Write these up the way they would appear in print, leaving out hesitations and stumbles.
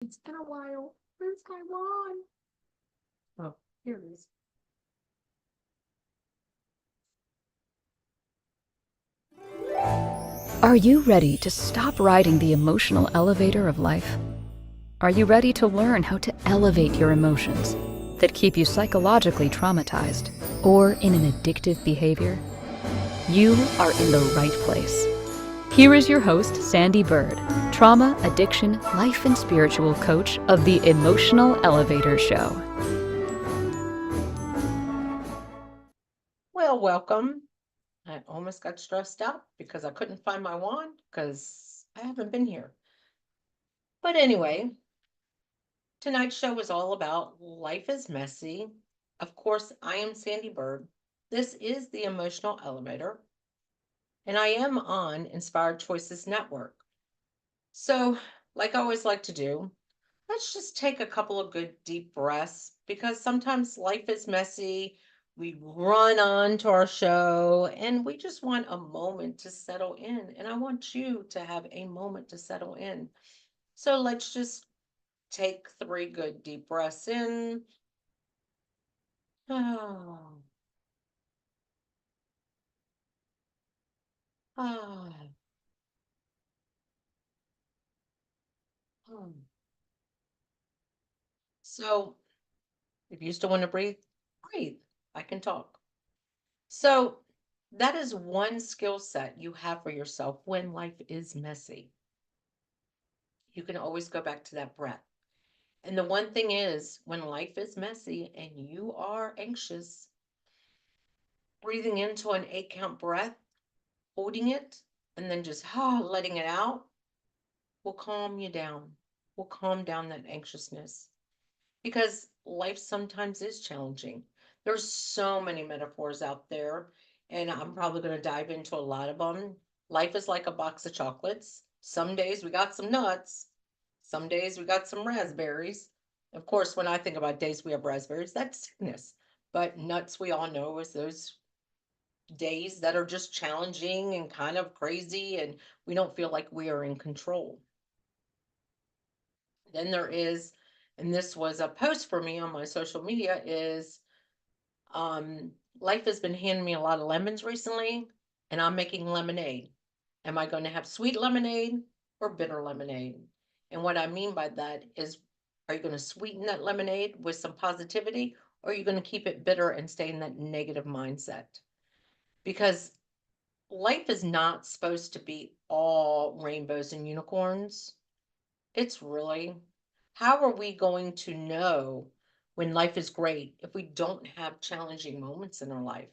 It's been a while. Where's my wand? Oh, here it is. Are you ready to stop riding the emotional elevator of life? Are you ready to learn how to elevate your emotions that keep you psychologically traumatized or in an addictive behavior? You are in the right place. Here is your host, Sandee Byrd, trauma, addiction, life, and spiritual coach of the Emotional Elevator Show. Well, welcome. I almost got stressed out because I couldn't find my wand because I haven't been here. But anyway, tonight's show is all about life is messy. Of course, I am Sandee Byrd. This is the Emotional Elevator, and I am on Inspired Choices Network. So, like I always like to do, let's just take a couple of good deep breaths because sometimes life is messy. We run on to our show and we just want a moment to settle in. And I want you to have a moment to settle in. So let's just take three good deep breaths in. Ah, ah, ah. So if you still want to breathe, breathe. I can talk. So that is one skill set you have for yourself when life is messy. You can always go back to that breath. And the one thing is, when life is messy and you are anxious, breathing into an 8 count breath, holding it, and then just letting it out will calm you down, will calm down that anxiousness. Because life sometimes is challenging. There's so many metaphors out there, and I'm probably going to dive into a lot of them. Life is like a box of chocolates. Some days we got some nuts, some days we got some raspberries. Of course, when I think about days we have raspberries, that's sickness. But nuts, we all know, is those days that are just challenging and kind of crazy, and we don't feel like we are in control. Then there is, and this was a post for me on my social media, is life has been handing me a lot of lemons recently, and I'm making lemonade. Am I going to have sweet lemonade or bitter lemonade? And what I mean by that is, are you going to sweeten that lemonade with some positivity, or are you going to keep it bitter and stay in that negative mindset? Because life is not supposed to be all rainbows and unicorns. It's really, how are we going to know when life is great if we don't have challenging moments in our life?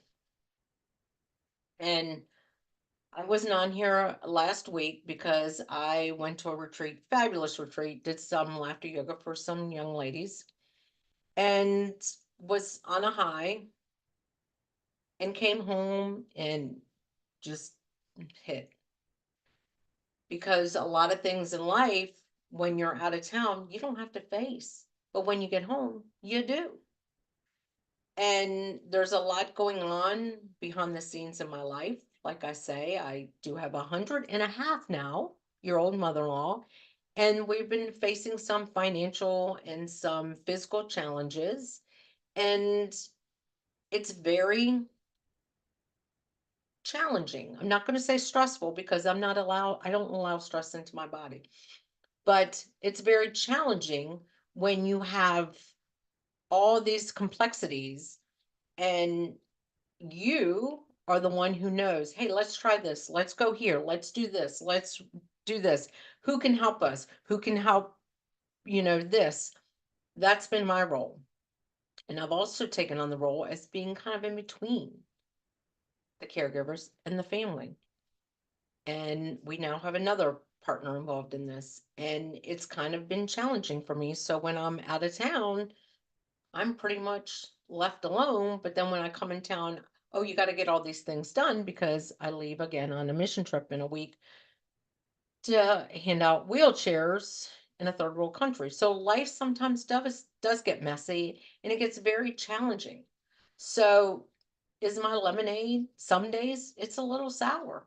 And I wasn't on here last week because I went to a retreat, fabulous retreat, did some laughter yoga for some young ladies, and was on a high and came home and just hit. Because a lot of things in life, when you're out of town, you don't have to face. But when you get home, you do. And there's a lot going on behind the scenes in my life. Like I say, I do have 100 and a half now year old mother-in-law, and we've been facing some financial and some physical challenges. And it's very challenging. I'm not going to say stressful because I don't allow stress into my body, but it's very challenging when you have all these complexities and you are the one who knows, hey, let's try this. Let's go here. Let's do this. Let's do this. Who can help us? Who can help, this? That's been my role. And I've also taken on the role as being kind of in between the caregivers and the family. And we now have another partner involved in this. And it's kind of been challenging for me. So when I'm out of town, I'm pretty much left alone. But then when I come in town, oh, you got to get all these things done because I leave again on a mission trip in a week to hand out wheelchairs in a third world country. So life sometimes does get messy and it gets very challenging. So is my lemonade some days it's a little sour,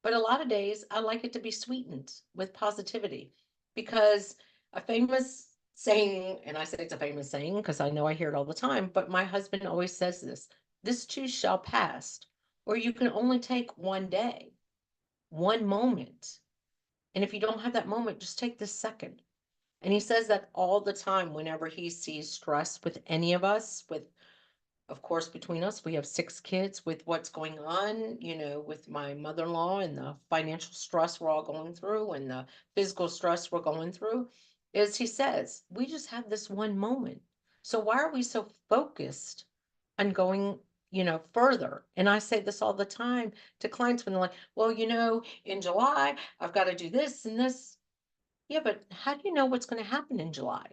but a lot of days I like it to be sweetened with positivity because A famous saying, and I say it's a famous saying because I know I hear it all the time, but my husband always says this too shall pass, or you can only take one day, one moment. And if you don't have that moment, just take this second. And he says that all the time whenever he sees stress with any of us, with, of course, between us, we have 6 kids, with what's going on, with my mother-in-law and the financial stress we're all going through and the physical stress we're going through, is he says, we just have this one moment. So why are we so focused on going, further? And I say this all the time to clients when they're like, well, in July, I've got to do this and this. Yeah, but how do you know what's going to happen in July?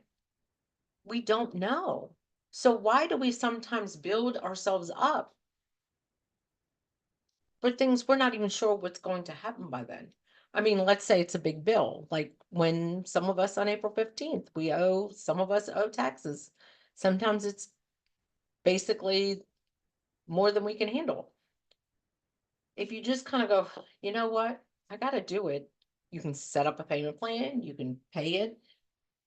We don't know. So why do we sometimes build ourselves up for things we're not even sure what's going to happen by then? I mean, let's say it's a big bill, like when some of us on April 15th, some of us owe taxes. Sometimes it's basically more than we can handle. If you just kind of go, you know what, I got to do it. You can set up a payment plan, you can pay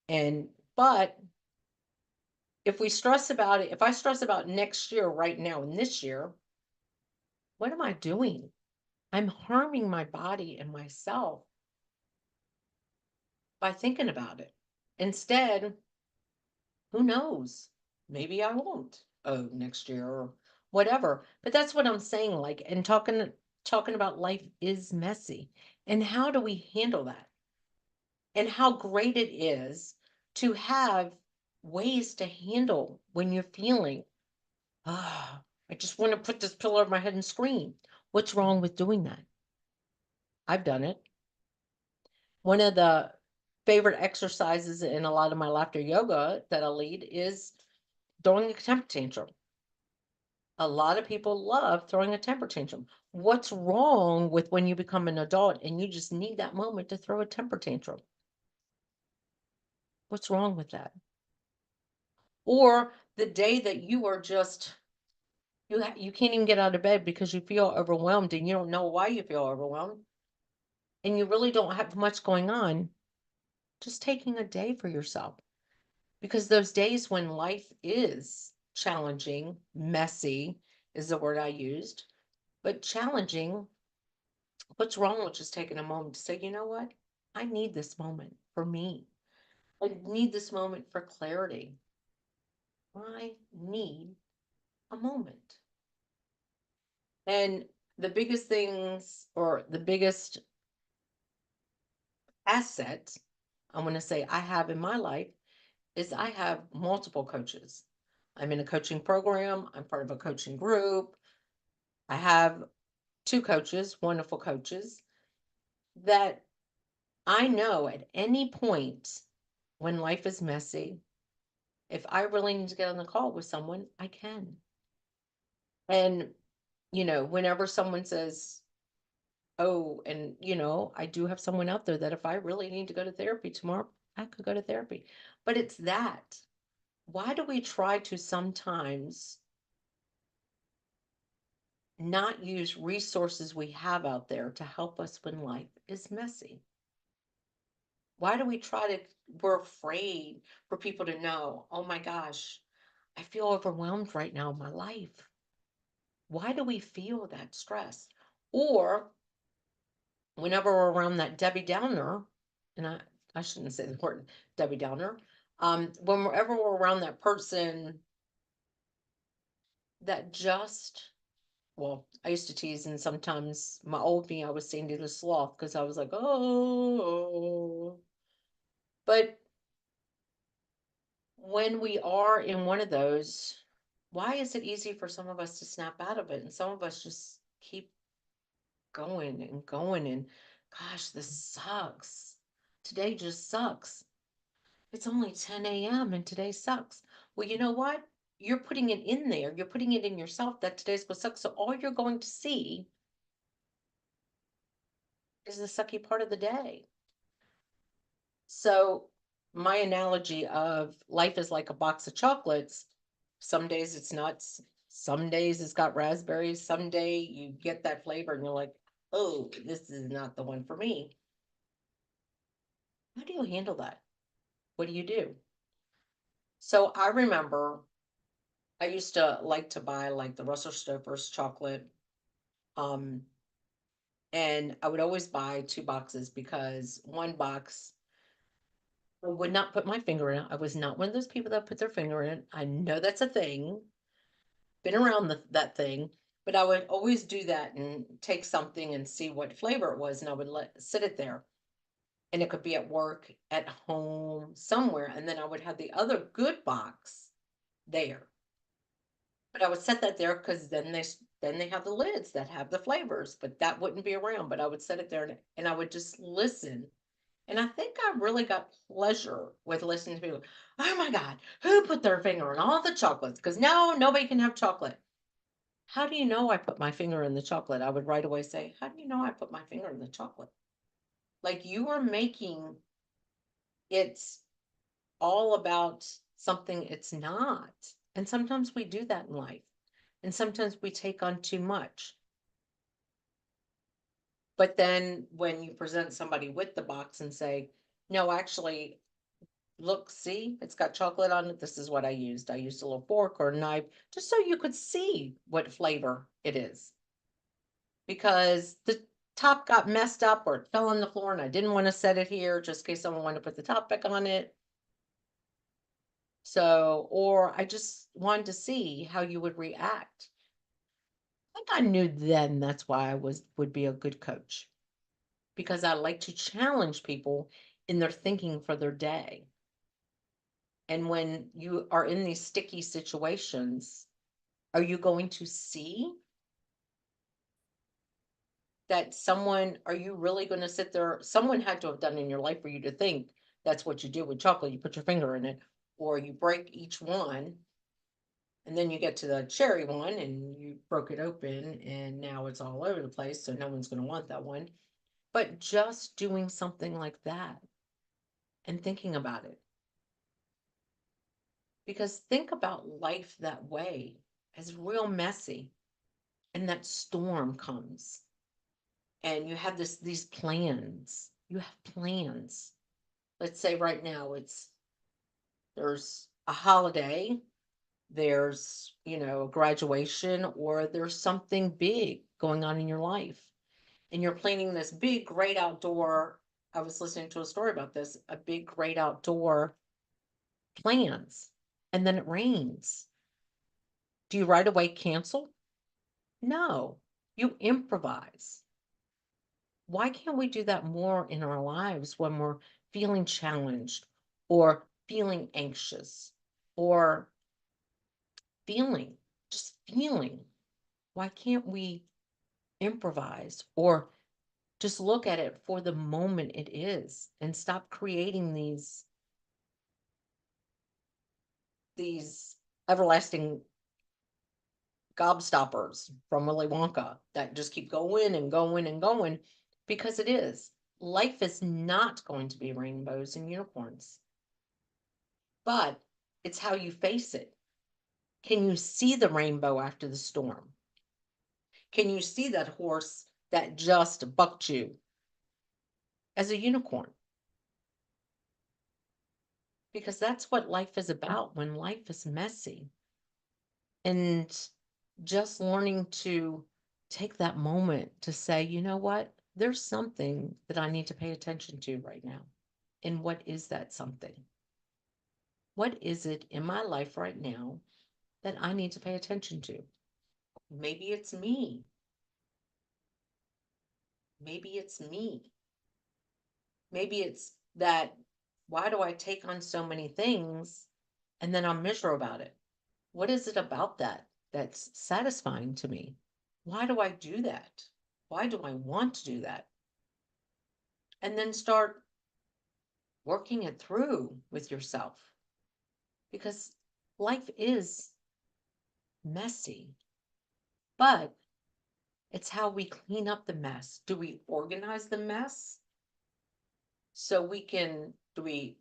it. But if we stress about it, if I stress about next year right now and this year, what am I doing? I'm harming my body and myself by thinking about it. Instead, who knows? Maybe I won't. Oh, next year or whatever. But that's what I'm saying. Like, and talking about life is messy. And how do we handle that? And how great it is to have ways to handle when you're feeling, ah, I just want to put this pillow over my head and scream. What's wrong with doing that? I've done it. One of the favorite exercises in a lot of my laughter yoga that I lead is throwing a temper tantrum. A lot of people love throwing a temper tantrum. What's wrong with when you become an adult and you just need that moment to throw a temper tantrum? What's wrong with that? Or the day that you are just you can't even get out of bed because you feel overwhelmed and you don't know why you feel overwhelmed and you really don't have much going on, just taking a day for yourself. Because those days when life is challenging, messy is the word I used, but challenging, what's wrong with just taking a moment to say, you know what? I need this moment for me. I need this moment for clarity. I need a moment. And the biggest things, or the biggest asset I'm going to say I have in my life, is I have multiple coaches. I'm in a coaching program, I'm part of a coaching group. I have 2 coaches, wonderful coaches, that I know at any point when life is messy, if I really need to get on the call with someone, I can. And, whenever someone says, oh, and, I do have someone out there that if I really need to go to therapy tomorrow, I could go to therapy. But it's that. Why do we try to sometimes not use resources we have out there to help us when life is messy? Why do we we're afraid for people to know, oh my gosh, I feel overwhelmed right now in my life. Why do we feel that stress? Or whenever we're around that Debbie Downer, and I shouldn't say the word Debbie Downer, whenever we're around that person that just, well, I used to tease, and sometimes my old me, I was Sandee the sloth because I was like, oh, but when we are in one of those, why is it easy for some of us to snap out of it and some of us just keep going and going and gosh, this sucks. Today just sucks. It's only 10 a.m. and today sucks. Well, you know what? You're putting it in there. You're putting it in yourself that today's going to suck. So all you're going to see is the sucky part of the day. So my analogy of life is like a box of chocolates. Some days it's nuts. Some days it's got raspberries. Some day you get that flavor and you're like, oh, this is not the one for me. How do you handle that? what do you do? So I remember I used to like to buy like the Russell Stover's chocolate. Um, and I would always buy 2 boxes because one box I would not put my finger in it. I was not one of those people that put their finger in it. I know that's a thing, been around that thing, but I would always do that and take something and see what flavor it was, and I would sit it there. And it could be at work, at home, somewhere, and then I would have the other good box there. But I would set that there because then they have the lids that have the flavors, but that wouldn't be around. But I would set it there and I would just listen. And I think I really got pleasure with listening to people. Oh my God, who put their finger on all the chocolates? Because no, nobody can have chocolate. How do you know I put my finger in the chocolate? I would right away say, how do you know I put my finger in the chocolate? Like you are making it all about something it's not. And sometimes we do that in life. And sometimes we take on too much. But then when you present somebody with the box and say, no, actually, look, see, it's got chocolate on it. This is what I used. I used a little fork or a knife just so you could see what flavor it is. Because the top got messed up or it fell on the floor and I didn't want to set it here just in case someone wanted to put the top back on it. So, or I just wanted to see how you would react. I think I knew then that's why I would be a good coach because I like to challenge people in their thinking for their day. And when you are in these sticky situations, are you going to see that are you really going to sit there? Someone had to have done in your life for you to think that's what you do with chocolate. You put your finger in it, or you break each one, and then you get to the cherry one and you broke it open, and now it's all over the place. So no one's going to want that one. But just doing something like that and thinking about it. Because think about life that way as real messy. And that storm comes and you have these plans. You have plans. Let's say right now there's a holiday, there's, a graduation, or there's something big going on in your life. And you're planning this big, great outdoor. I was listening to a story about this, a big, great outdoor plans, and then it rains. Do you right away cancel? No, you improvise. Why can't we do that more in our lives when we're feeling challenged or feeling anxious or just feeling? Why can't we improvise or just look at it for the moment it is and stop creating these everlasting gobstoppers from Willy Wonka that just keep going and going and going because it is. Life is not going to be rainbows and unicorns, but it's how you face it. Can you see the rainbow after the storm? Can you see that horse that just bucked you as a unicorn? Because that's what life is about when life is messy. And just learning to take that moment to say, you know what? There's something that I need to pay attention to right now. And what is that something? What is it in my life right now that I need to pay attention to? Maybe it's me. Maybe it's me. Maybe it's that, why do I take on so many things and then I'm miserable about it? What is it about that that's satisfying to me? Why do I do that? Why do I want to do that? And then start working it through with yourself because life is messy, but it's how we clean up the mess. Do we organize the mess so do we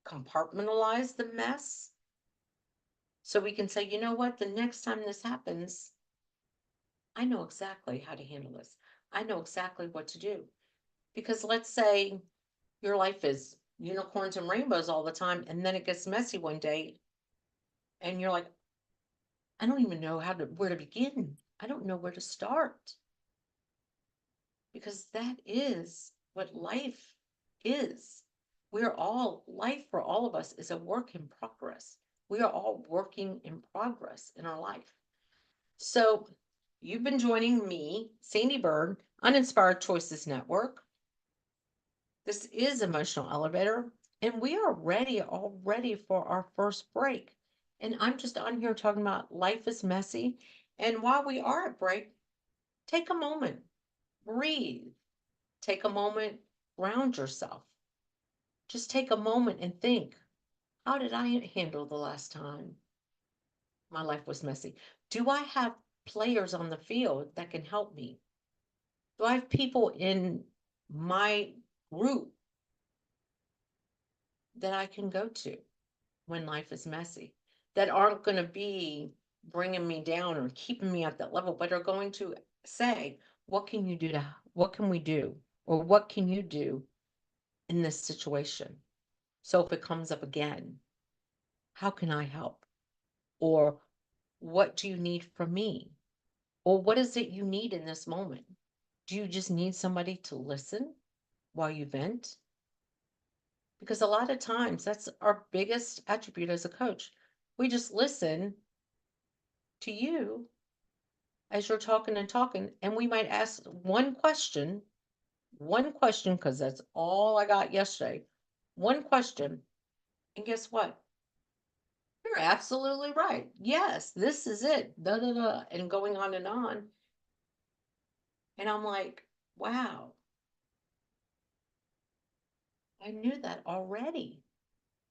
compartmentalize the mess so we can say, you know what, the next time this happens, I know exactly how to handle this. I know exactly what to do. Because let's say your life is unicorns and rainbows all the time, and then it gets messy one day, and you're like, I don't even know where to begin. I don't know where to start. Because that is what life is. Life for all of us is a work in progress. We are all working in progress in our life. So you've been joining me, Sandee Byrd, on Inspired Choices Network. This is Emotional Elevator, and we are ready already for our first break. And I'm just on here talking about life is messy. And while we are at break, take a moment, breathe, take a moment, ground yourself. Just take a moment and think, how did I handle the last time my life was messy? Do I have players on the field that can help me? Do I have people in my group that I can go to when life is messy, that aren't going to be bringing me down or keeping me at that level, but are going to say, what can we do? Or what can you do in this situation? So if it comes up again, how can I help? Or what do you need from me? Or what is it you need in this moment? Do you just need somebody to listen while you vent? Because a lot of times that's our biggest attribute as a coach. We just listen to you as you're talking, and we might ask one question, because that's all I got yesterday. One question, and guess what? You're absolutely right. Yes, this is it. Da da da, and going on and on. And I'm like, wow, I knew that already.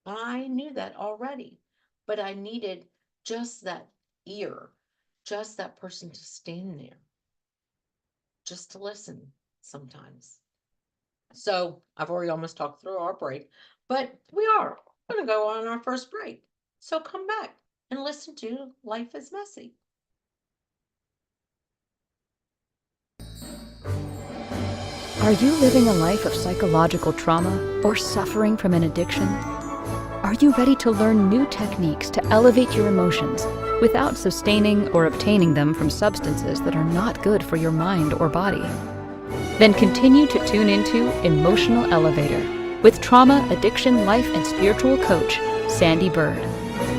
I knew that already. But I needed just that ear, just that person to stand there, just to listen sometimes. So I've already almost talked through our break, but we are going to go on our first break. So come back and listen to Life is Messy. Are you living a life of psychological trauma or suffering from an addiction? Are you ready to learn new techniques to elevate your emotions without sustaining or obtaining them from substances that are not good for your mind or body? Then continue to tune into Emotional Elevator with trauma, addiction, life, and spiritual coach, Sandee Byrd,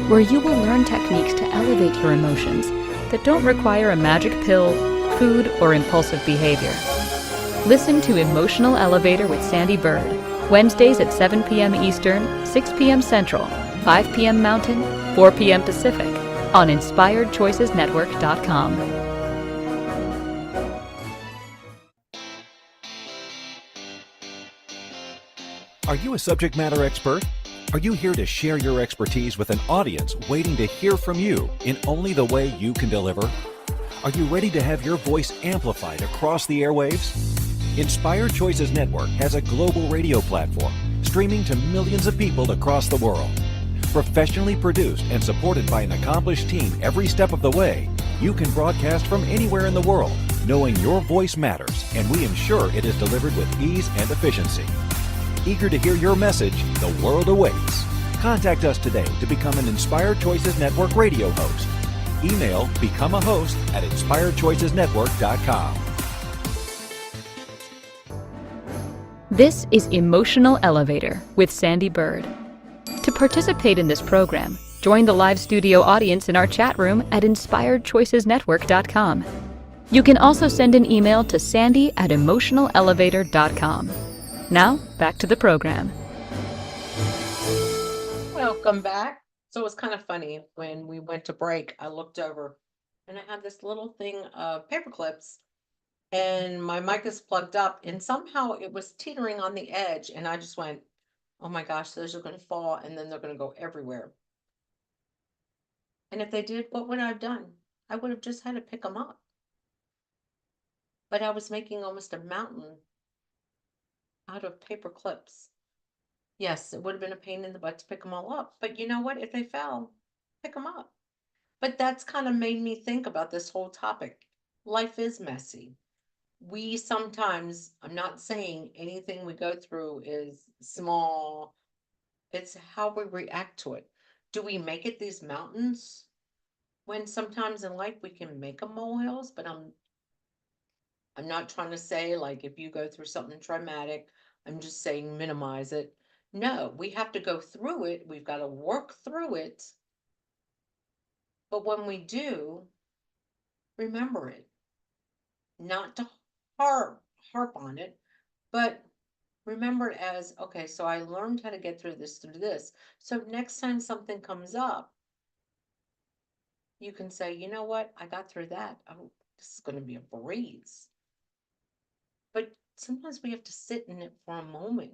where you will learn techniques to elevate your emotions that don't require a magic pill, food, or impulsive behavior. Listen to Emotional Elevator with Sandee Byrd, Wednesdays at 7 p.m. Eastern, 6 p.m. Central, 5 p.m. Mountain, 4 p.m. Pacific, on InspiredChoicesNetwork.com. Are you a subject matter expert? Are you here to share your expertise with an audience waiting to hear from you in only the way you can deliver? Are you ready to have your voice amplified across the airwaves? Inspired Choices Network has a global radio platform streaming to millions of people across the world. Professionally produced and supported by an accomplished team every step of the way, you can broadcast from anywhere in the world, knowing your voice matters, and we ensure it is delivered with ease and efficiency. Eager to hear your message, the world awaits. Contact us today to become an Inspired Choices Network radio host. Email becomeahost@inspiredchoicesnetwork.com. This is Emotional Elevator with Sandee Byrd. To participate in this program, join the live studio audience in our chat room at InspiredChoicesNetwork.com. You can also send an email to Sandee@emotionalelevator.com. Now, back to the program. Welcome back. So it was kind of funny when we went to break. I looked over and I had this little thing of paper clips, and my mic is plugged up, and somehow it was teetering on the edge. And I just went, oh my gosh, those are going to fall and then they're going to go everywhere. And if they did, what would I have done? I would have just had to pick them up. But I was making almost a mountain out of paper clips. Yes, it would have been a pain in the butt to pick them all up. But you know what? If they fell, pick them up. But that's kind of made me think about this whole topic. Life is messy. We sometimes, I'm not saying anything we go through is small It's how we react to it. Do we make it these mountains? When sometimes in life we can make them molehills, but I'm not trying to say like if you go through something traumatic, I'm just saying minimize it. No, we have to go through it. We've got to work through it. But when we do, remember it. Not to harp on it, but remember it as okay, so I learned how to get through this through this. So next time something comes up, you can say, you know what, I got through that. Oh, this is going to be a breeze. But sometimes we have to sit in it for a moment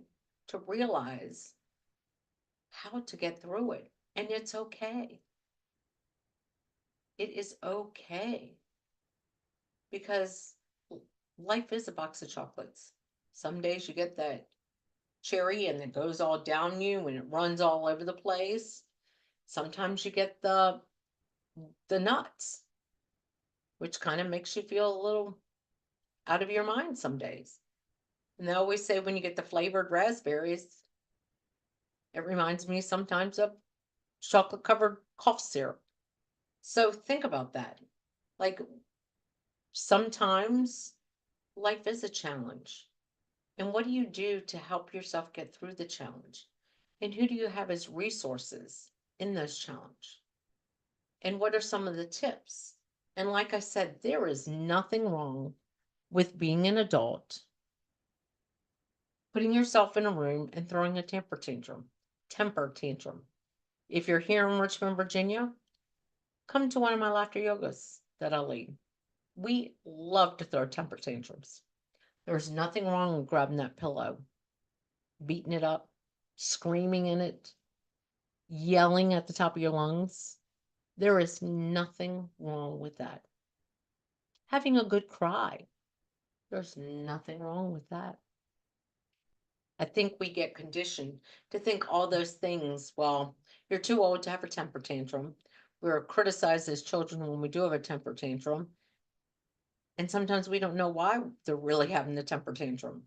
to realize how to get through it. And it's okay. It is okay because life is a box of chocolates. Some days you get that cherry and it goes all down you and it runs all over the place. Sometimes you get the nuts, which kind of makes you feel a little out of your mind some days. And they always say when you get the flavored raspberries, it reminds me sometimes of chocolate covered cough syrup. So think about that. Like sometimes life is a challenge. And what do you do to help yourself get through the challenge? And who do you have as resources in those challenges? And what are some of the tips? And like I said, there is nothing wrong with being an adult, putting yourself in a room and throwing a temper tantrum. Temper tantrum. If you're here in Richmond, Virginia, come to one of my laughter yogas that I lead. We love to throw temper tantrums. There's nothing wrong with grabbing that pillow, beating it up, screaming in it, yelling at the top of your lungs. There is nothing wrong with that. Having a good cry, there's nothing wrong with that. I think we get conditioned to think all those things. Well, you're too old to have a temper tantrum. We're criticized as children when we do have a temper tantrum. And sometimes we don't know why they're really having the temper tantrum.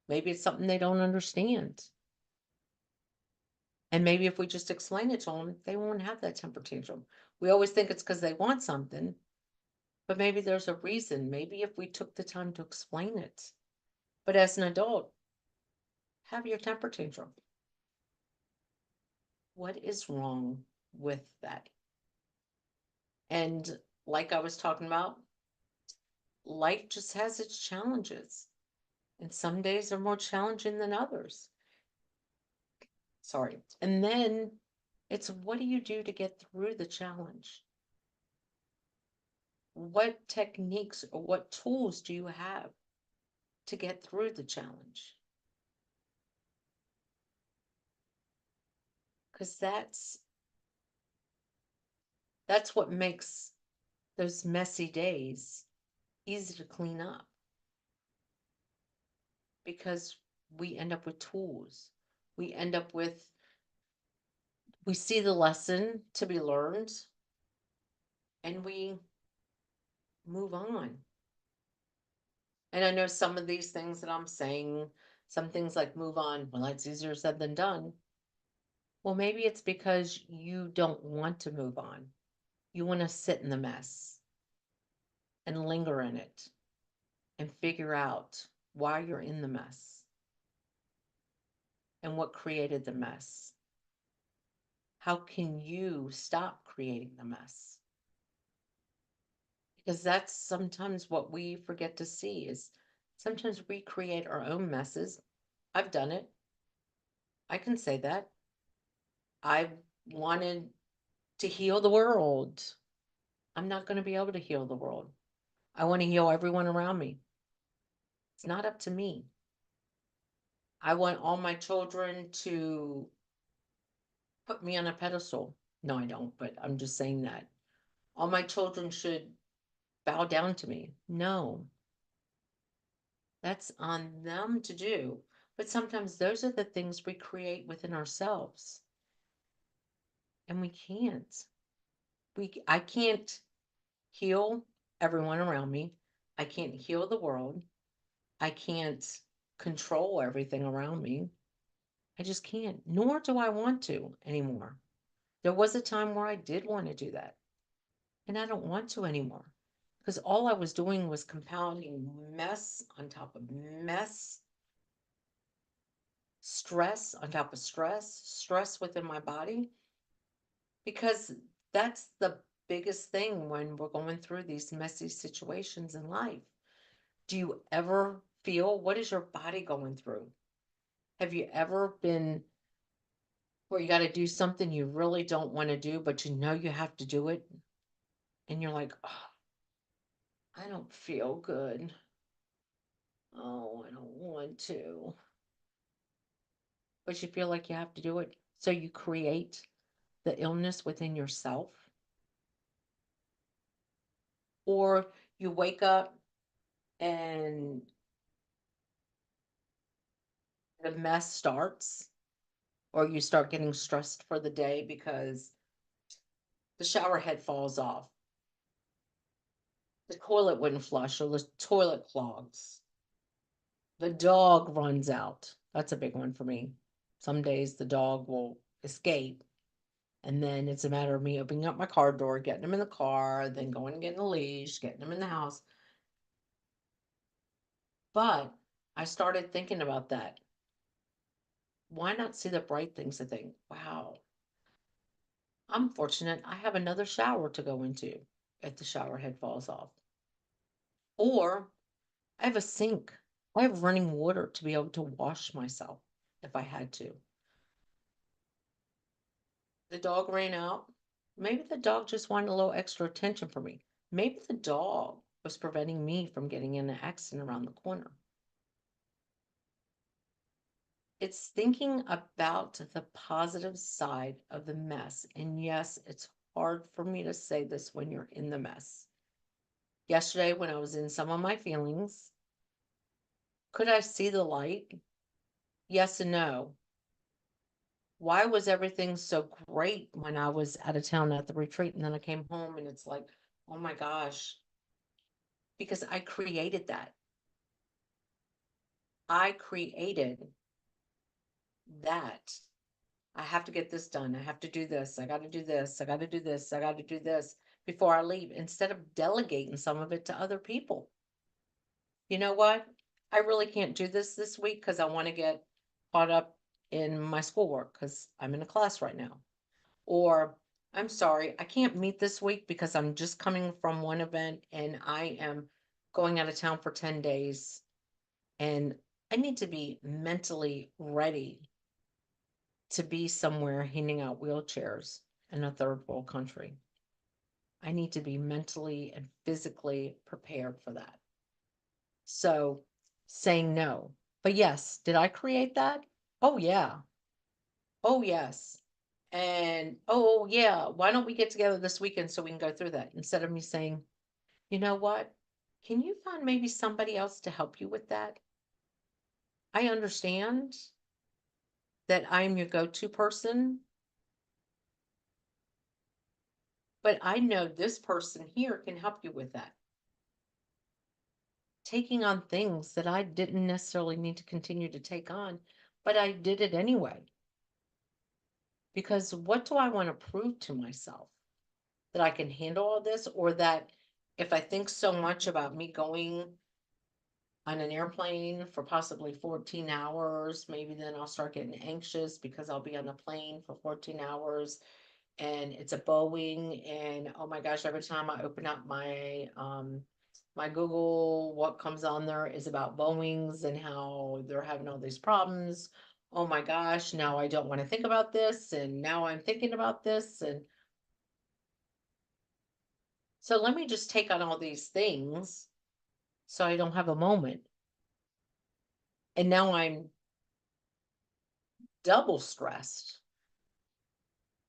Maybe it's something they don't understand. And maybe if we just explain it to them, they won't have that temper tantrum. We always think it's because they want something, but maybe there's a reason. Maybe if we took the time to explain it. But as an adult, have your temper tantrum. What is wrong with that? And like I was talking about, life just has its challenges. And some days are more challenging than others. Sorry. And then it's what do you do to get through the challenge? What techniques or what tools do you have to get through the challenge? Because that's what makes those messy days easy to clean up. Because we end up with tools. We end up with we see the lesson to be learned and we move on. And I know some of these things that I'm saying, some things like move on, well, that's easier said than done. Well, maybe it's because you don't want to move on. You want to sit in the mess and linger in it and figure out why you're in the mess and what created the mess. How can you stop creating the mess? Because that's sometimes what we forget to see is sometimes we create our own messes. I've done it. I can say that. I wanted to heal the world. I'm not going to be able to heal the world. I want to heal everyone around me. It's not up to me. I want all my children to put me on a pedestal. No, I don't, but I'm just saying that. All my children should bow down to me. No, that's on them to do. But sometimes those are the things we create within ourselves. And we can't. I can't heal everyone around me. I can't heal the world. I can't control everything around me. I just can't, nor do I want to anymore. There was a time where I did want to do that, and I don't want to anymore because all I was doing was compounding mess on top of mess, stress on top of stress, stress within my body, because that's the biggest thing when we're going through these messy situations in life. Do you ever feel, what is your body going through? Have you ever been where you got to do something you really don't want to do, but you know you have to do it? And you're like, oh, I don't feel good. Oh, I don't want to. But you feel like you have to do it. So you create the illness within yourself. Or you wake up and the mess starts, or you start getting stressed for the day because the shower head falls off, the toilet wouldn't flush, or the toilet clogs, the dog runs out. That's a big one for me. Some days the dog will escape, and then it's a matter of me opening up my car door, getting him in the car, then going and getting a leash, getting him in the house. But I started thinking about that. Why not see the bright things and think, wow, I'm fortunate I have another shower to go into if the shower head falls off. Or I have a sink. I have running water to be able to wash myself if I had to. The dog ran out. Maybe the dog just wanted a little extra attention from me. Maybe the dog was preventing me from getting in an accident around the corner. It's thinking about the positive side of the mess. And yes, it's hard for me to say this when you're in the mess. Yesterday, when I was in some of my feelings, could I see the light? Yes and no. Why was everything so great when I was out of town at the retreat? And then I came home and it's like, oh my gosh, because I created that. I created that. I have to get this done. I have to do this. I got to do this. I got to do this. I got to do this before I leave instead of delegating some of it to other people. You know what? I really can't do this week because I want to get caught up in my schoolwork because I'm in a class right now. Or I'm sorry, I can't meet this week because I'm just coming from one event and I am going out of town for 10 days and I need to be mentally ready to be somewhere handing out wheelchairs in a third world country. I need to be mentally and physically prepared for that. So saying no. But yes, did I create that? Oh, yeah. Oh, yes. And oh, yeah, why don't we get together this weekend so we can go through that instead of me saying, you know what? Can you find maybe somebody else to help you with that? I understand that I'm your go to person, but I know this person here can help you with that. Taking on things that I didn't necessarily need to continue to take on, but I did it anyway. Because what do I want to prove to myself? That I can handle all this, or that if I think so much about me going on an airplane for possibly 14 hours, maybe then I'll start getting anxious because I'll be on a plane for 14 hours and it's a Boeing, and oh my gosh, every time I open up my Google, what comes on there is about Boeings and how they're having all these problems. Oh my gosh, now I don't want to think about this, and now I'm thinking about this. And so let me just take on all these things so I don't have a moment. And now I'm double stressed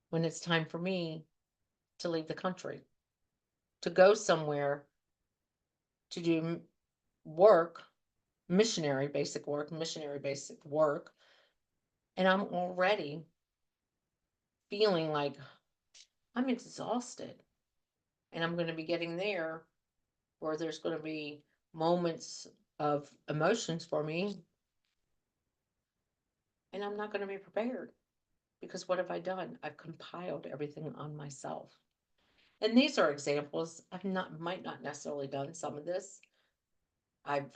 when it's time for me to leave the country, to go somewhere to do work, missionary basic work. And I'm already feeling like I'm exhausted. And I'm going to be getting there where there's going to be moments of emotions for me. and I'm not going to be prepared because what have I done? I've compiled everything on myself. And these are examples. I've not might not necessarily done some of this. I've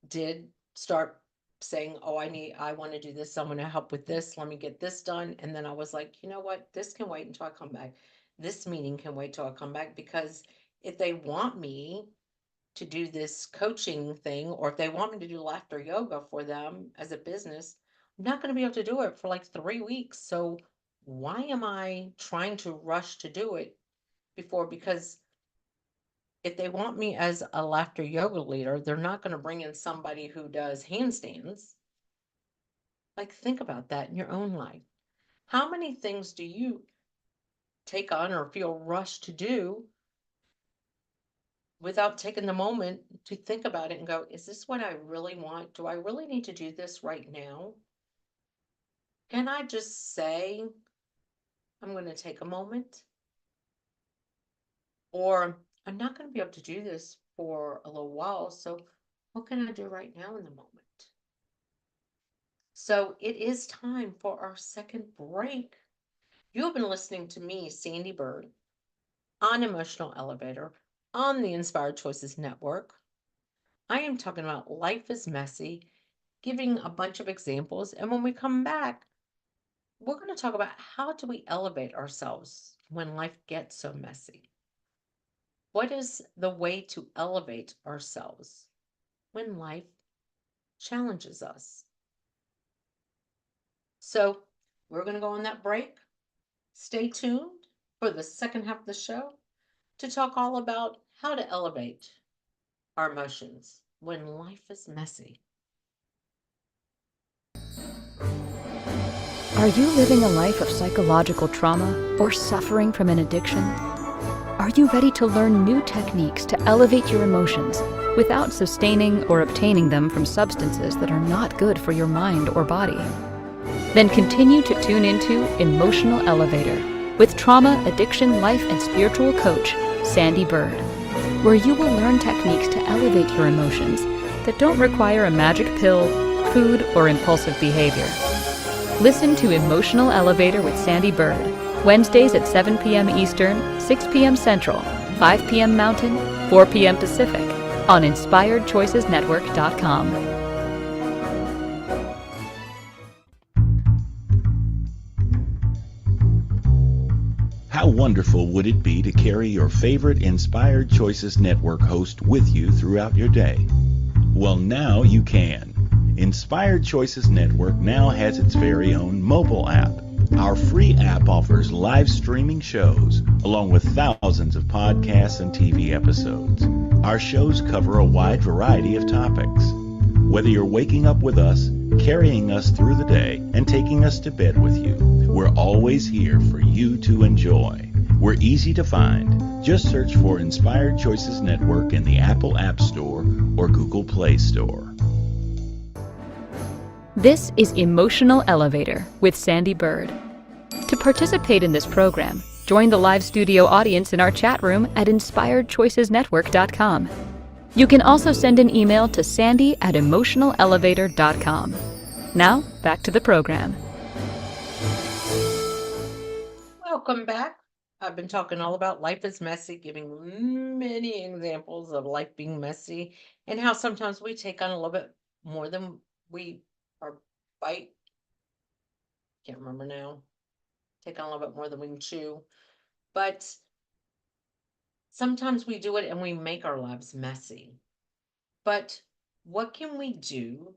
did start saying, "Oh, I want to do this. I'm going to help with this. Let me get this done." And then I was like, "You know what? This can wait until I come back. This meeting can wait till I come back because if they want me to do this coaching thing or if they want me to do laughter yoga for them as a business, I'm not going to be able to do it for like 3 weeks. So why am I trying to rush to do it before? Because if they want me as a laughter yoga leader, they're not going to bring in somebody who does handstands. Like, think about that in your own life. How many things do you take on or feel rushed to do without taking the moment to think about it and go, is this what I really want? Do I really need to do this right now? Can I just say, I'm going to take a moment? Or I'm not going to be able to do this for a little while. So, what can I do right now in the moment? So, it is time for our second break. You have been listening to me, Sandee Byrd, on Emotional Elevator on the Inspired Choices Network. I am talking about life is messy, giving a bunch of examples. And when we come back, we're going to talk about how do we elevate ourselves when life gets so messy? What is the way to elevate ourselves when life challenges us? So we're going to go on that break. Stay tuned for the second half of the show to talk all about how to elevate our emotions when life is messy. Are you living a life of psychological trauma or suffering from an addiction? Are you ready to learn new techniques to elevate your emotions without sustaining or obtaining them from substances that are not good for your mind or body? Then continue to tune into Emotional Elevator with trauma, addiction, life, and spiritual coach, Sandee Byrd, where you will learn techniques to elevate your emotions that don't require a magic pill, food, or impulsive behavior. Listen to Emotional Elevator with Sandee Byrd, Wednesdays at 7 p.m. Eastern, 6 p.m. Central, 5 p.m. Mountain, 4 p.m. Pacific, on InspiredChoicesNetwork.com. How wonderful would it be to carry your favorite Inspired Choices Network host with you throughout your day? Well, now you can. Inspired Choices Network now has its very own mobile app. Our free app offers live streaming shows, along with thousands of podcasts and TV episodes. Our shows cover a wide variety of topics. Whether you're waking up with us, carrying us through the day, and taking us to bed with you, we're always here for you to enjoy. We're easy to find. Just search for Inspired Choices Network in the Apple App Store or Google Play Store. This is Emotional Elevator with Sandee Byrd. To participate in this program, join the live studio audience in our chat room at InspiredChoicesNetwork.com. You can also send an email to sandy@emotionalelevator.com. Now, back to the program. Welcome back. I've been talking all about life is messy, giving many examples of life being messy and how sometimes we take on a little bit more than we are bite. Can't remember now. Take on a little bit more than we can chew. But sometimes we do it and we make our lives messy. But what can we do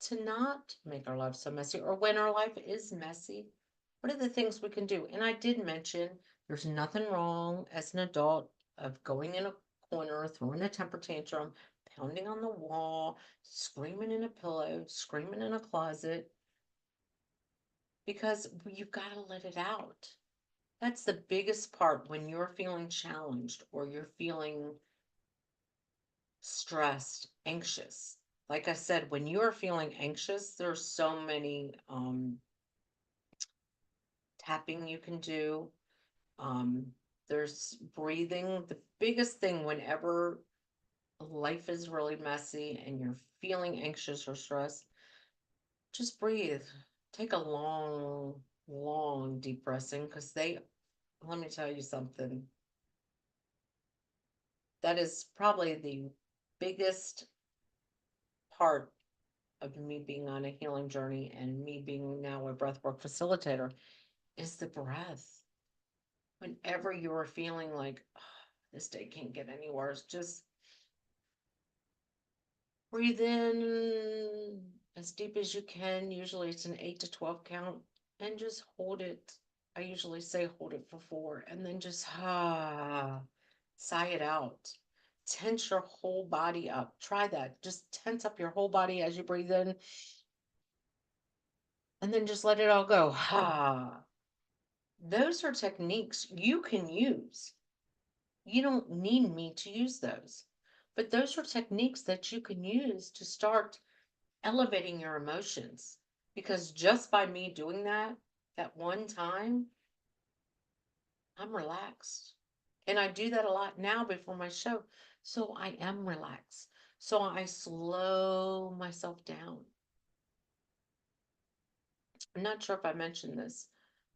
to not make our lives so messy? Or when our life is messy, what are the things we can do? And I did mention there's nothing wrong as an adult of going in a corner, throwing a temper tantrum, pounding on the wall, screaming in a pillow, screaming in a closet, because you've got to let it out. That's the biggest part when you're feeling challenged or you're feeling stressed, anxious. Like I said, when you're feeling anxious, there's so many tapping you can do. Um, there's breathing. The biggest thing whenever life is really messy and you're feeling anxious or stressed, just breathe. take a long, long deep breath in because let me tell you something. That is probably the biggest part of me being on a healing journey and me being now a breathwork facilitator is the breath. Whenever you are feeling like, "Oh, this day can't get any worse," just breathe in as deep as you can. Usually it's an 8 to 12 count, and just hold it. I usually say hold it for 4 and then just sigh it out. Tense your whole body up. Try that. Just tense up your whole body as you breathe in and then just let it all go. Those are techniques you can use. You don't need me to use those. But those are techniques that you can use to start elevating your emotions. Because just by me doing that one time, I'm relaxed. And I do that a lot now before my show. So I am relaxed. So I slow myself down. I'm not sure if I mentioned this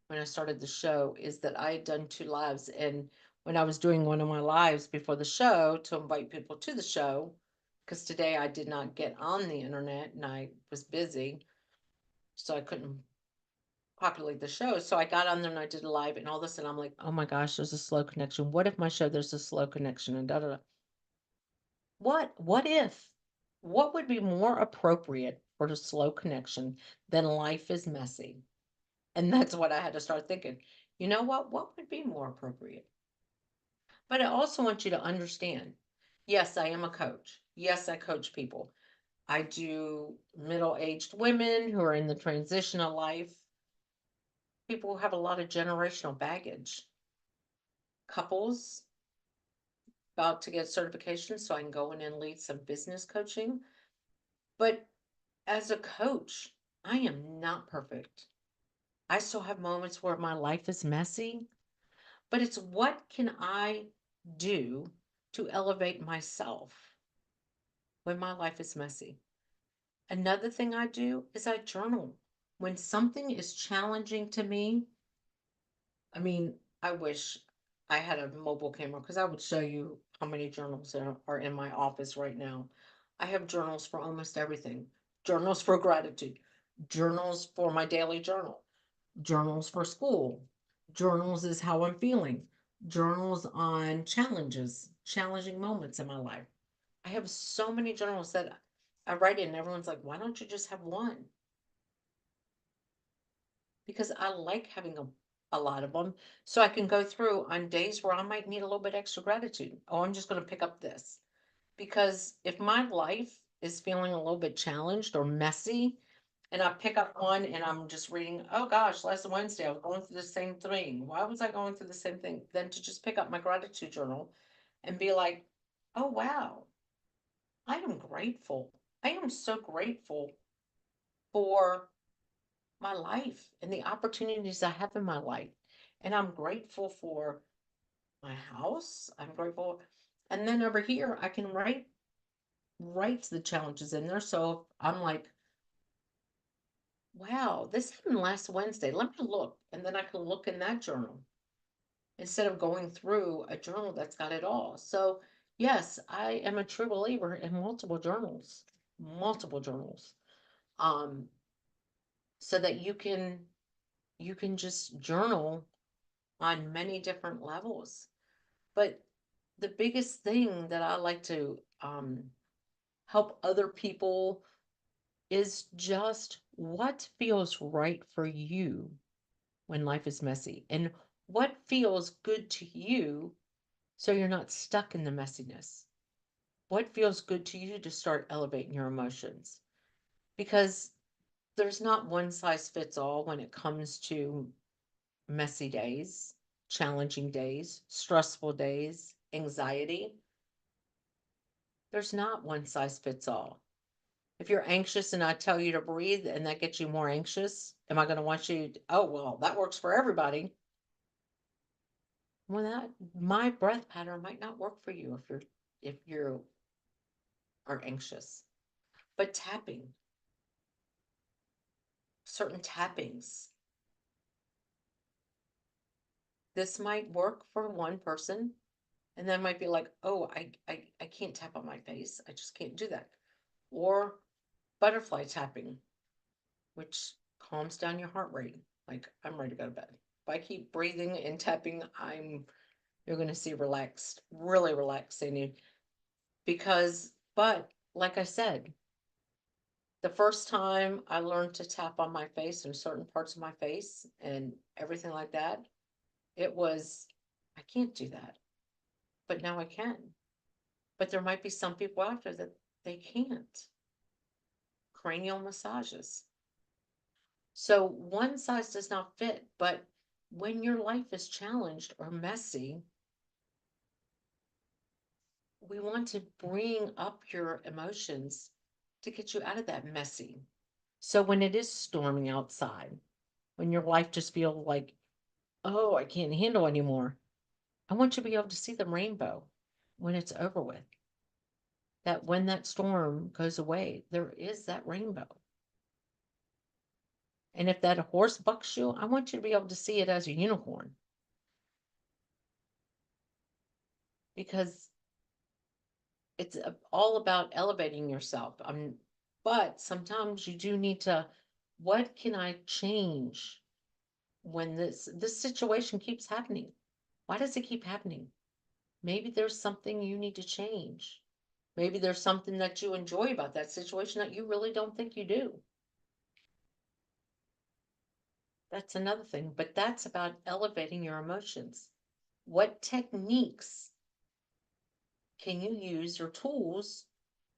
when I started the show, is that I had done 2 lives. And when I was doing one of my lives before the show to invite people to the show, because today I did not get on the internet and I was busy, so I couldn't populate the show. So I got on there and I did a live, and all of a sudden I'm like, oh my gosh, there's a slow connection. What if my show there's a slow connection and da da da? What if? What would be more appropriate for a slow connection than life is messy? And that's what I had to start thinking. You know what? What would be more appropriate? But I also want you to understand, yes, I am a coach. Yes, I coach people. I do middle-aged women who are in the transition of life, people who have a lot of generational baggage, couples about to get certification so I can go in and lead some business coaching. But as a coach, I am not perfect. I still have moments where my life is messy, but it's what can I do to elevate myself when my life is messy. Another thing I do is I journal. When something is challenging to me, I mean, I wish I had a mobile camera because I would show you how many journals are in my office right now. I have journals for almost everything. Journals for gratitude, journals for my daily journal, journals for school, journals is how I'm feeling, journals on challenges, challenging moments in my life. I have so many journals that I write in, and everyone's like, why don't you just have one? Because I like having a lot of them so I can go through on days where I might need a little bit extra gratitude. Oh, I'm just going to pick up this. Because if my life is feeling a little bit challenged or messy, and I pick up one and I'm just reading, oh gosh, last Wednesday I was going through the same thing. Why was I going through the same thing? Then to just pick up my gratitude journal and be like, oh wow, I am grateful. I am so grateful for my life and the opportunities I have in my life. And I'm grateful for my house. I'm grateful. And then over here, I can write the challenges in there. So I'm like, wow, this happened last Wednesday. Let me look. And then I can look in that journal instead of going through a journal that's got it all. So yes, I am a true believer in multiple journals. Um, so that you can just journal on many different levels. But the biggest thing that I like to help other people is just what feels right for you when life is messy and what feels good to you so you're not stuck in the messiness. What feels good to you to start elevating your emotions? Because there's not one size fits all when it comes to messy days, challenging days, stressful days, anxiety. There's not one size fits all. If you're anxious and I tell you to breathe and that gets you more anxious, am I going to want you to, oh, well, that works for everybody? Well, that my breath pattern might not work for you if you are anxious. But tapping, certain tappings. This might work for one person, and then might be like, oh, I can't tap on my face. I just can't do that. Or butterfly tapping, which calms down your heart rate. Like, I'm ready to go to bed. If I keep breathing and tapping, you're going to see relaxed, really relaxing. But like I said, the first time I learned to tap on my face and certain parts of my face and everything like that, it was, I can't do that, but now I can. But there might be some people out there that they can't. Cranial massages. So one size does not fit, but when your life is challenged or messy, we want to bring up your emotions to get you out of that messy. So when it is storming outside, when your life just feels like, oh, I can't handle anymore, I want you to be able to see the rainbow when it's over with. That when that storm goes away, there is that rainbow. And if that horse bucks you, I want you to be able to see it as a unicorn. Because it's all about elevating yourself. But sometimes you do need to, what can I change when this situation keeps happening? Why does it keep happening? Maybe there's something you need to change. Maybe there's something that you enjoy about that situation that you really don't think you do. That's another thing, but that's about elevating your emotions. What techniques can you use or tools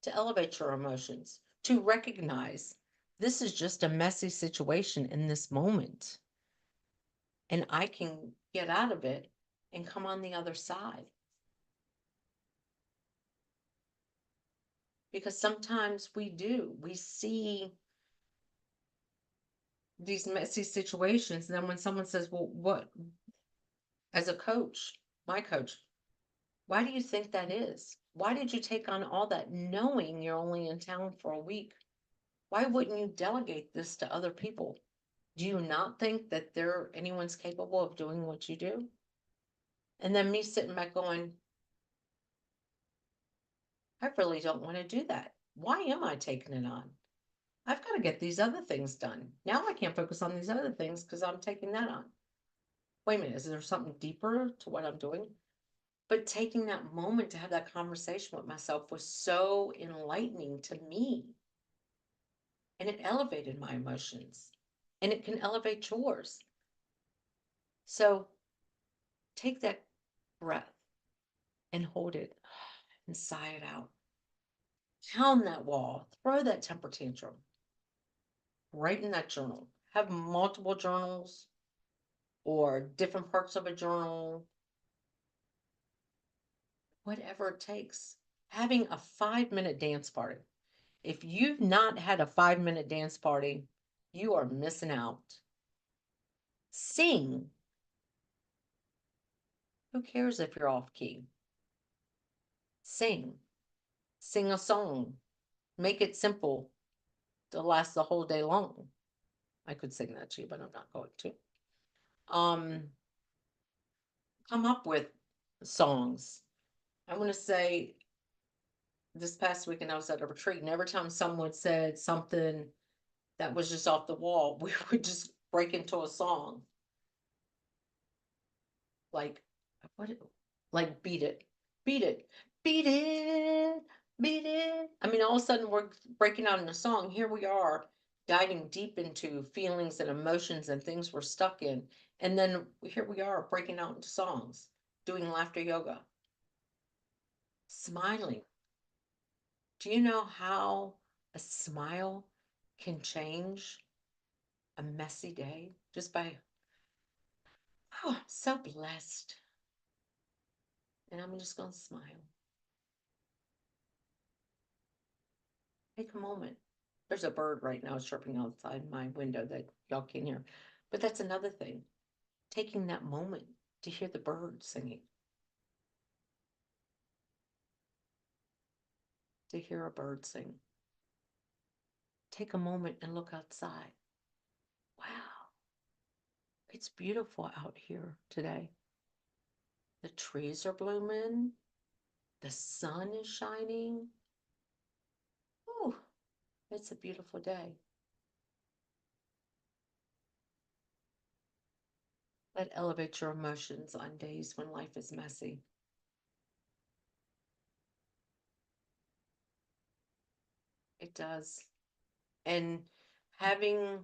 to elevate your emotions, to recognize this is just a messy situation in this moment, and I can get out of it and come on the other side? Because sometimes we see these messy situations, and then when someone says, well, what, as a coach, my coach, why do you think that is? Why did you take on all that knowing you're only in town for a week? Why wouldn't you delegate this to other people? Do you not think that anyone's capable of doing what you do? And then me sitting back going, I really don't want to do that. Why am I taking it on? I've got to get these other things done. Now I can't focus on these other things because I'm taking that on. Wait a minute, is there something deeper to what I'm doing? But taking that moment to have that conversation with myself was so enlightening to me. And it elevated my emotions. And it can elevate yours. So take that breath and hold it and sigh it out. Pound that wall, throw that temper tantrum, write in that journal. Have multiple journals or different parts of a journal, whatever it takes. Having a 5-minute dance party. If you've not had a 5-minute dance party, you are missing out. Sing. Who cares if you're off key? Sing. Sing a song. Make it simple to last the whole day long. I could sing that to you, but I'm not going to. Come up with songs. I want to say this past weekend I was at a retreat, and every time someone said something that was just off the wall, we would just break into a song. Like, what? Like, beat it, beat it, beat it, beat it. I mean, all of a sudden we're breaking out in a song. Here we are diving deep into feelings and emotions and things we're stuck in. And then here we are breaking out into songs, doing laughter yoga, smiling. Do you know how a smile can change a messy day just by, oh, I'm so blessed. And I'm just going to smile. Take a moment. There's a bird right now chirping outside my window that y'all can hear. But that's another thing. Taking that moment to hear the birds singing. To hear a bird sing. Take a moment and look outside. It's beautiful out here today. The trees are blooming, the sun is shining. Oh, it's a beautiful day. That elevates your emotions on days when life is messy. It does. And having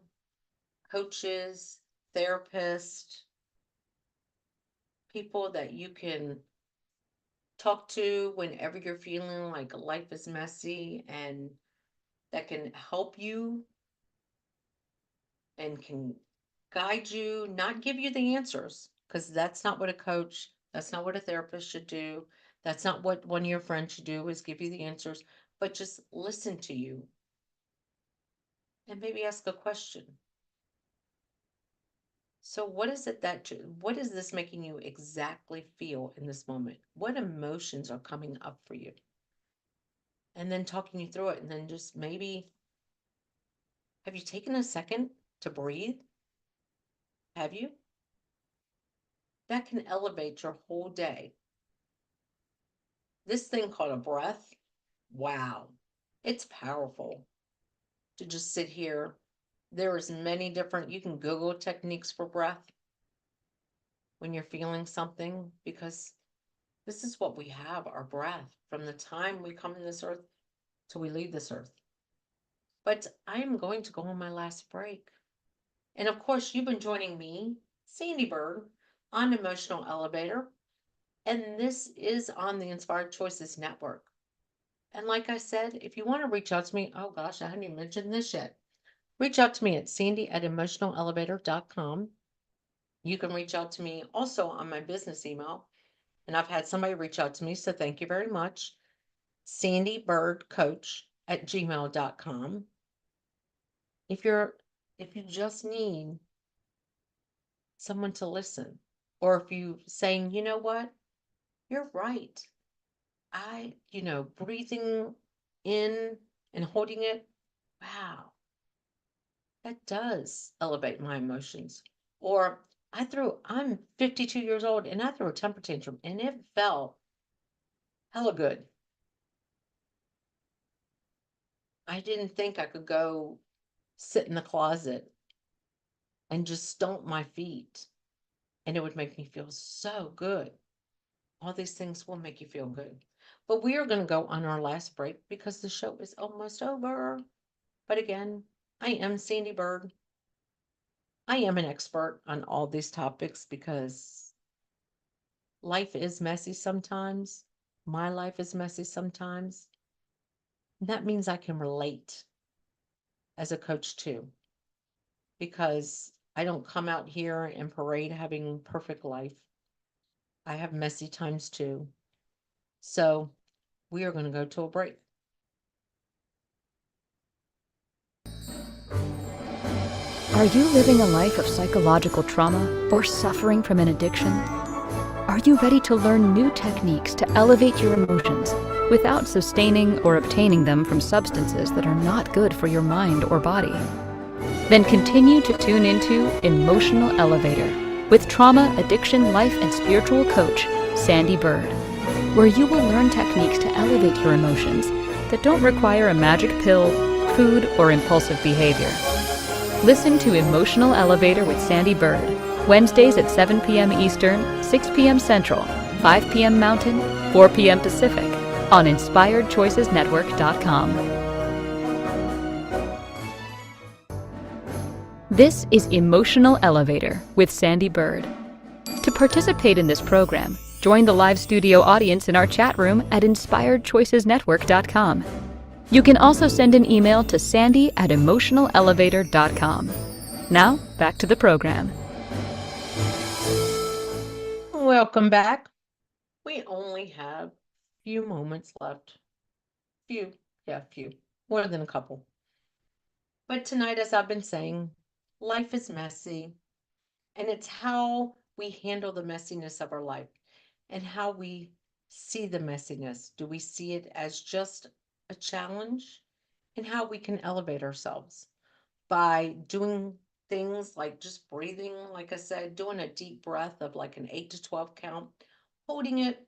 coaches, therapists, people that you can talk to whenever you're feeling like life is messy and that can help you and can guide you, not give you the answers, because that's not what a coach, that's not what a therapist should do. That's not what one of your friends should do is give you the answers, but just listen to you and maybe ask a question. So what is it what is this making you exactly feel in this moment? What emotions are coming up for you? And then talking you through it, and then just maybe, have you taken a second to breathe? Have you? That can elevate your whole day. This thing called a breath, wow, it's powerful to just sit here. There's many different, you can Google techniques for breath when you're feeling something, because this is what we have, our breath, from the time we come in this earth till we leave this earth. But I am going to go on my last break. And of course, you've been joining me, Sandee Byrd, on Emotional Elevator. And this is on the Inspired Choices Network. And like I said, if you want to reach out to me, oh gosh, I haven't even mentioned this yet. Reach out to me at Sandee@emotionalelevator.com. You can reach out to me also on my business email. And I've had somebody reach out to me, so thank you very much. SandeeByrdCoach@gmail.com. If you just need someone to listen, or if you saying, you know what, you're right. Breathing in and holding it, wow, that does elevate my emotions. Or I'm 52 years old and I threw a temper tantrum and it felt hella good. I didn't think I could go sit in the closet and just stomp my feet and it would make me feel so good. All these things will make you feel good. But we are going to go on our last break because the show is almost over. But again, I am Sandee Byrd. I am an expert on all these topics because life is messy sometimes. My life is messy sometimes. That means I can relate as a coach too, because I don't come out here and parade having perfect life. I have messy times too. So we are going to go to a break. Are you living a life of psychological trauma or suffering from an addiction? Are you ready to learn new techniques to elevate your emotions without sustaining or obtaining them from substances that are not good for your mind or body? Then continue to tune into Emotional Elevator with trauma, addiction, life, and spiritual coach, Sandee Byrd, where you will learn techniques to elevate your emotions that don't require a magic pill, food, or impulsive behavior. Listen to Emotional Elevator with Sandee Byrd, Wednesdays at 7 p.m. Eastern, 6 p.m. Central, 5 p.m. Mountain, 4 p.m. Pacific, on InspiredChoicesNetwork.com. This is Emotional Elevator with Sandee Byrd. To participate in this program, join the live studio audience in our chat room at InspiredChoicesNetwork.com. You can also send an email to Sandee@emotionalelevator.com. Now, back to the program. Welcome back. We only have a few moments left. Few, yeah, few, more than a couple. But tonight, as I've been saying, life is messy, and it's how we handle the messiness of our life and how we see the messiness. Do we see it as just a challenge? And how we can elevate ourselves by doing things like just breathing, like I said, doing a deep breath of like an 8 to 12 count, holding it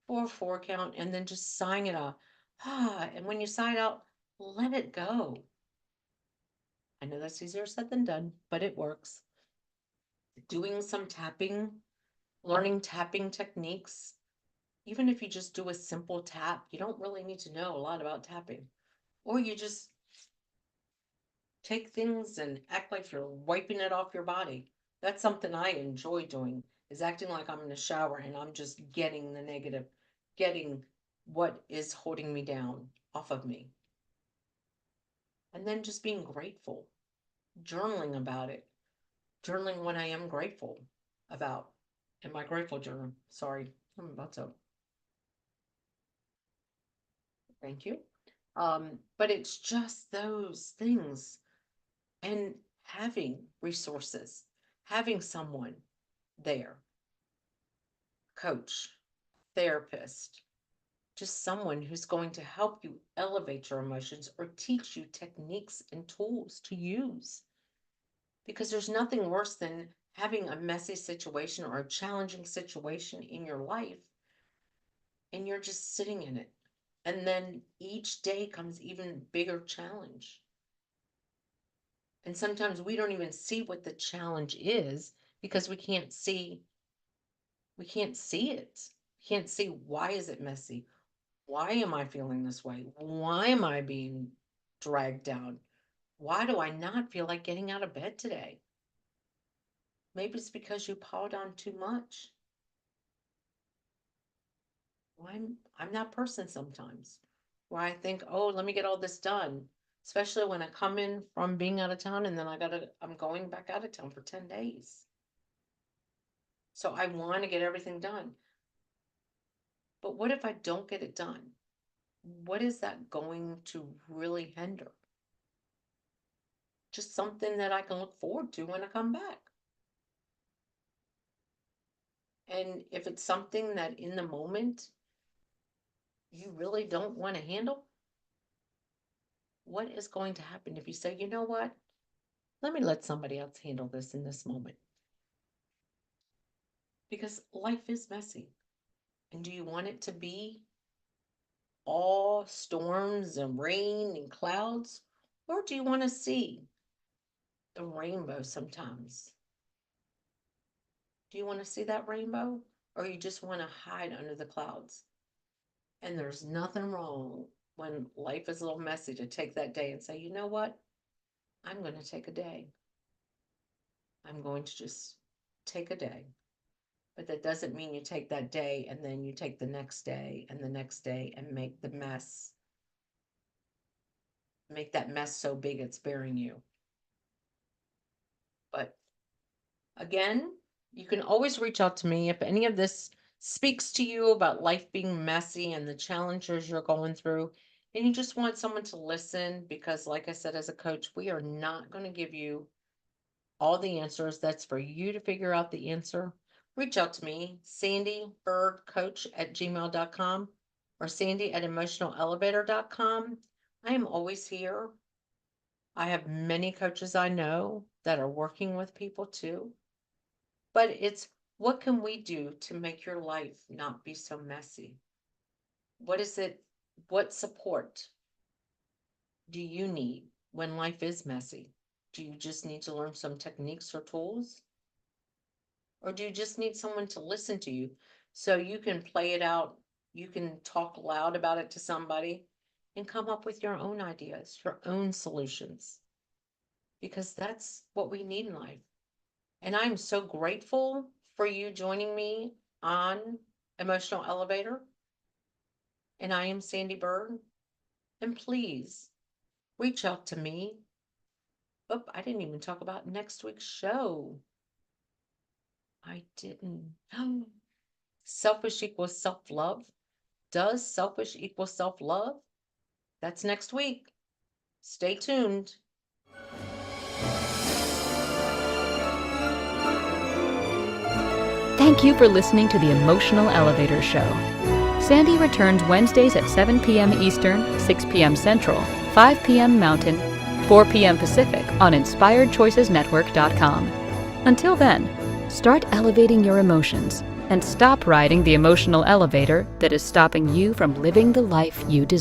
for a 4 count, and then just sighing it out. And when you sigh it out, let it go. I know that's easier said than done, but it works. Doing some tapping, learning tapping techniques. Even if you just do a simple tap, you don't really need to know a lot about tapping. Or you just take things and act like you're wiping it off your body. That's something I enjoy doing, is acting like I'm in the shower and I'm just getting the negative, getting what is holding me down off of me. And then just being grateful, journaling about it, journaling what I am grateful about in my grateful journal. Sorry, I'm about to. Thank you. But it's just those things, and having resources, having someone there, coach, therapist, just someone who's going to help you elevate your emotions or teach you techniques and tools to use. Because there's nothing worse than having a messy situation or a challenging situation in your life and you're just sitting in it. And then each day comes even bigger challenge. And sometimes we don't even see what the challenge is because we can't see it. Can't see, why is it messy? Why am I feeling this way? Why am I being dragged down? Why do I not feel like getting out of bed today? Maybe it's because you piled on too much. Well, I'm that person sometimes where I think, oh, let me get all this done. Especially when I come in from being out of town and then I'm going back out of town for 10 days. So I want to get everything done. But what if I don't get it done? What is that going to really hinder? Just something that I can look forward to when I come back. And if it's something that in the moment you really don't want to handle, what is going to happen if you say, you know what? Let me let somebody else handle this in this moment. Because life is messy. And do you want it to be all storms and rain and clouds? Or do you want to see the rainbow sometimes? Do you want to see that rainbow? Or you just want to hide under the clouds? And there's nothing wrong when life is a little messy to take that day and say, you know what? I'm going to take a day. I'm going to just take a day. But that doesn't mean you take that day and then you take the next day and the next day and make the mess. Make that mess so big it's burying you. But again, you can always reach out to me if any of this speaks to you about life being messy and the challenges you're going through, and you just want someone to listen, because like I said, as a coach, we are not going to give you all the answers. That's for you to figure out the answer. Reach out to me, Sandee Byrd Coach at gmail.com or Sandee at emotionalelevator.com. I am always here. I have many coaches I know that are working with people too. But it's, what can we do to make your life not be so messy? What is it? What support do you need when life is messy? Do you just need to learn some techniques or tools? Or do you just need someone to listen to you so you can play it out? You can talk loud about it to somebody and come up with your own ideas, your own solutions. Because that's what we need in life. And I'm so grateful for you joining me on Emotional Elevator. And I am Sandee Byrd. And please reach out to me. Oh, I didn't even talk about next week's show. I didn't. Selfish equals self-love. Does selfish equal self-love? That's next week. Stay tuned. Thank you for listening to the Emotional Elevator Show. Sandee returns Wednesdays at 7 p.m. Eastern, 6 p.m. Central, 5 p.m. Mountain, 4 p.m. Pacific on InspiredChoicesNetwork.com. Until then, start elevating your emotions and stop riding the emotional elevator that is stopping you from living the life you deserve.